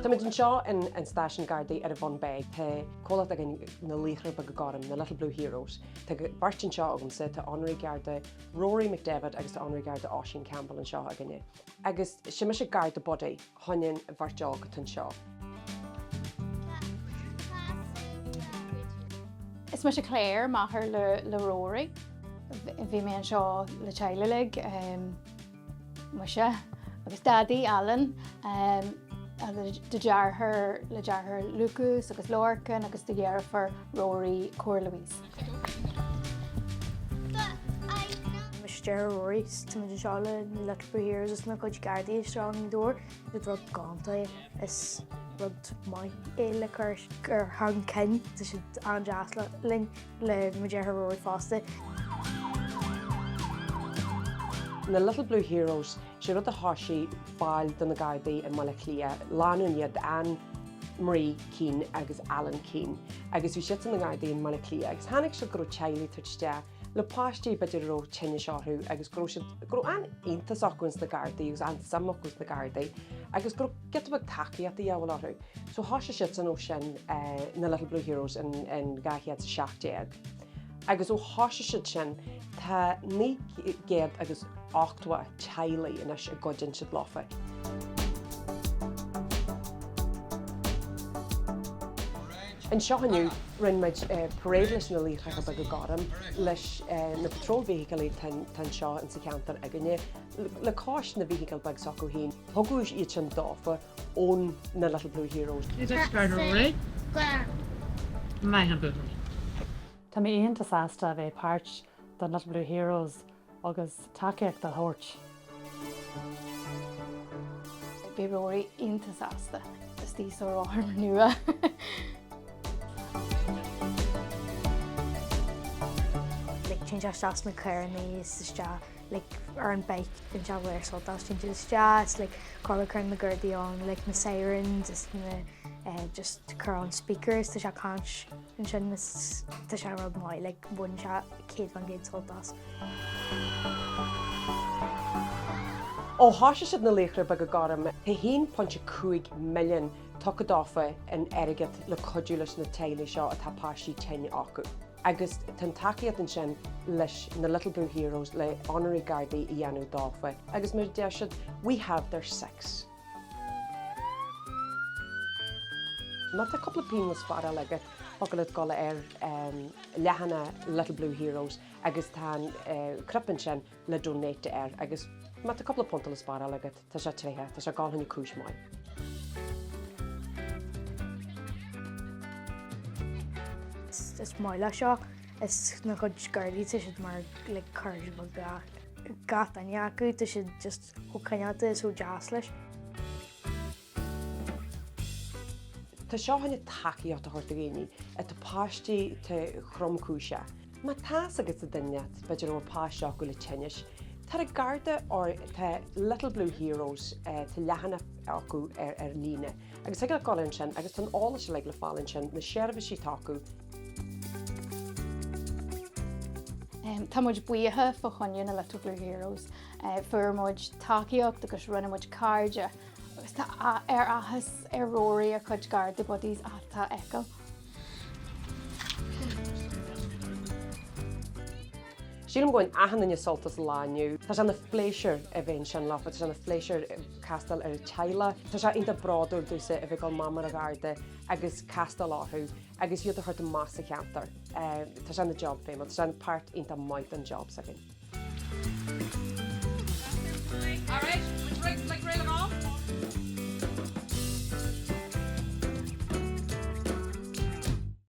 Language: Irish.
Tá muid an seo in Stáisiún Gardaí ar a bhain beag tá cólacht agin na Laochra Beaga Gorma, na Little Blue Heroes. Tá páirt an seo agamsa tá Honorí Garda Rory McDavid agus tá Honorí Garda Oisín Campbell an seo aginine. Agus siime sé Garda Bodí thainn bhairteág an seo. Is me sé cléir maithair le Rory. Bhí mé an seo le tteaghlaigh mu se agus Daddy Alan de dearthair le dearthair Lucas agus Laochra agus de dhearfar Rory Cóir Louise. Mr. Rory, to me seo le Laochra Beaga Gorma na cuid Gardaí strong in door. The rug ganta is rud mai le gur hang kin to should an jasla ling le Mr. Rory faste. Na Little Blue Heroes sé rud a háisí báil don na Gardaí in Malaclia, Lánún iad Anne Marie Keane agus Alan Keane. Agus bhí siad na Gardaí in Malaclia, agus tháinig se gro teaghlaigh tuiste le páistí beidir ro tinn seothú, agus gro an aontas achúins na Gardaí, agus an samachús na Gardaí, agus gro getabh takeíocht a dheabhail orthu. So háise siad san ó sin na Little Blue Heroes in gaithiad sa 70. Agus ó háise siad sin tá ní géad agus 8 teaghlaigh inis a gcuideann siad lofa. In seo aniu rinn meid paráid leis na Laochra Beaga Gorma leis na patrol vehicle tan seo in sa ceantar aginine le cáis na vehicle beag socu hín. Thugúis iad sin dáfa ón na Little Blue Heroes. Rory? Mai han búil. Tá mé aontas asta bheith páirt don Little Blue Heroes agus takeíocht a thabhairt. Bhí Rory iontas asta, is tí ó ráthar nua. Change our stats na clear and they is ar an bike in job where so that's change the jazz like color crown the Gardaí on like the sirens is just current speakers to shall conch and sin this to shall rub my like one chat kid van gate told us. Ó háise siad na Laochra Beaga Gorma, tá 1.5 milliún tuchadáfa in airgid le cuidiú leis na teaghlaigh seo atá páistí tinn acu. Agus tan takeíocht an sin leis na Little Blue Heroes le Honorí Gardaí I dhéanamh dáfa. Agus mar deir siad, we have their sex. Má tá cúpla pín spara legat fogad gola lehanna Little Blue Heroes agus tá crupan sin le donate agus má tá cúpla punta le spara legat tá sé tríthe, tá sé gáilhanna cúis mai. It's my seo is na chud Gardaí to should mar like courage bag gath an yaku to should just hocanata so jazz leis. Tá seo hanna takeíocht a thuirta géine a tá páistí tá chromcúise. Má tás agus a duine beidir ó páistí acu le tinnis. Tá a Garda or tá Little Blue Heroes tá lehanna acu ar líne. Agus ag le gáilinn sin agus tá ála se le fáilinn sin na séirbh sí tacu. Tá muid buíthe fa chuinneann na Little Blue Heroes, fuair muid takeíocht agus rinne muid cairde, agus tá ar ahas ar Rory a chuid Garda Bodís atá eco. Sílim goin ahan in soltas lániu. Tá sé na fléisir a bhéin sin lofa, tá sé na fléisir castal ar teaghlaigh. Tá sé inta bráúir dúsa a bheith gáil mamar a Garda agus castal áthú, agus iad a chuirt a más a cheantar. Tá sé na job féim, tá sé na páirt inta maith an job sa